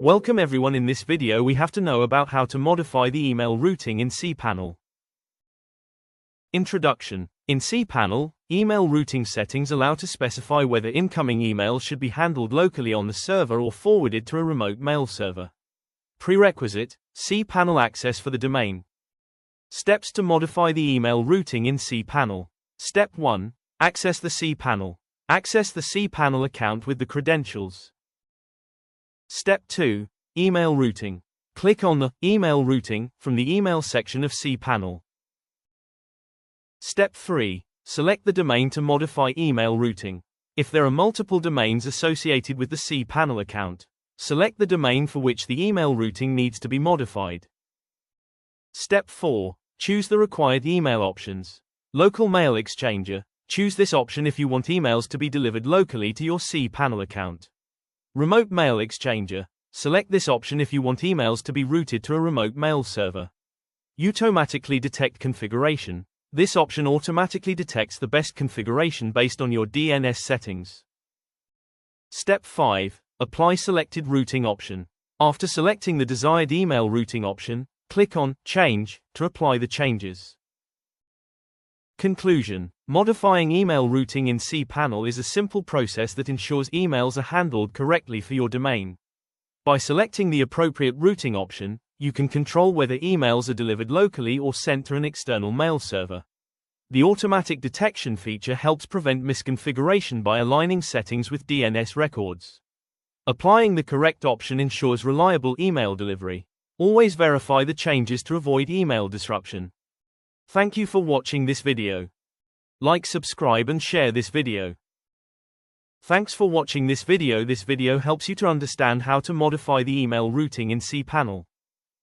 Welcome everyone. In this video we have to know about how to modify the email routing in cPanel. Introduction. In cPanel, email routing settings allow to specify whether incoming emails should be handled locally on the server or forwarded to a remote mail server. Prerequisite: cPanel access for the domain. Steps to modify the email routing in cPanel. Step 1. Access the cPanel. Access the cPanel account with the credentials. Step 2. Email routing. Click on the Email routing from the Email section of cPanel. Step 3. Select the domain to modify email routing. If there are multiple domains associated with the cPanel account, select the domain for which the email routing needs to be modified. Step 4. Choose the required email options. Local Mail Exchanger. Choose this option if you want emails to be delivered locally to your cPanel account. Remote Mail Exchanger. Select this option if you want emails to be routed to a remote mail server. Automatically detect configuration. This option automatically detects the best configuration based on your DNS settings. Step 5. Apply selected routing option. After selecting the desired email routing option, click on Change to apply the changes. Conclusion. Modifying email routing in cPanel is a simple process that ensures emails are handled correctly for your domain. By selecting the appropriate routing option, you can control whether emails are delivered locally or sent to an external mail server. The automatic detection feature helps prevent misconfiguration by aligning settings with DNS records. Applying the correct option ensures reliable email delivery. Always verify the changes to avoid email disruption. Thank you for watching this video. Like, subscribe and share this video. Thanks for watching this video. This video helps you to understand how to modify the email routing in cPanel.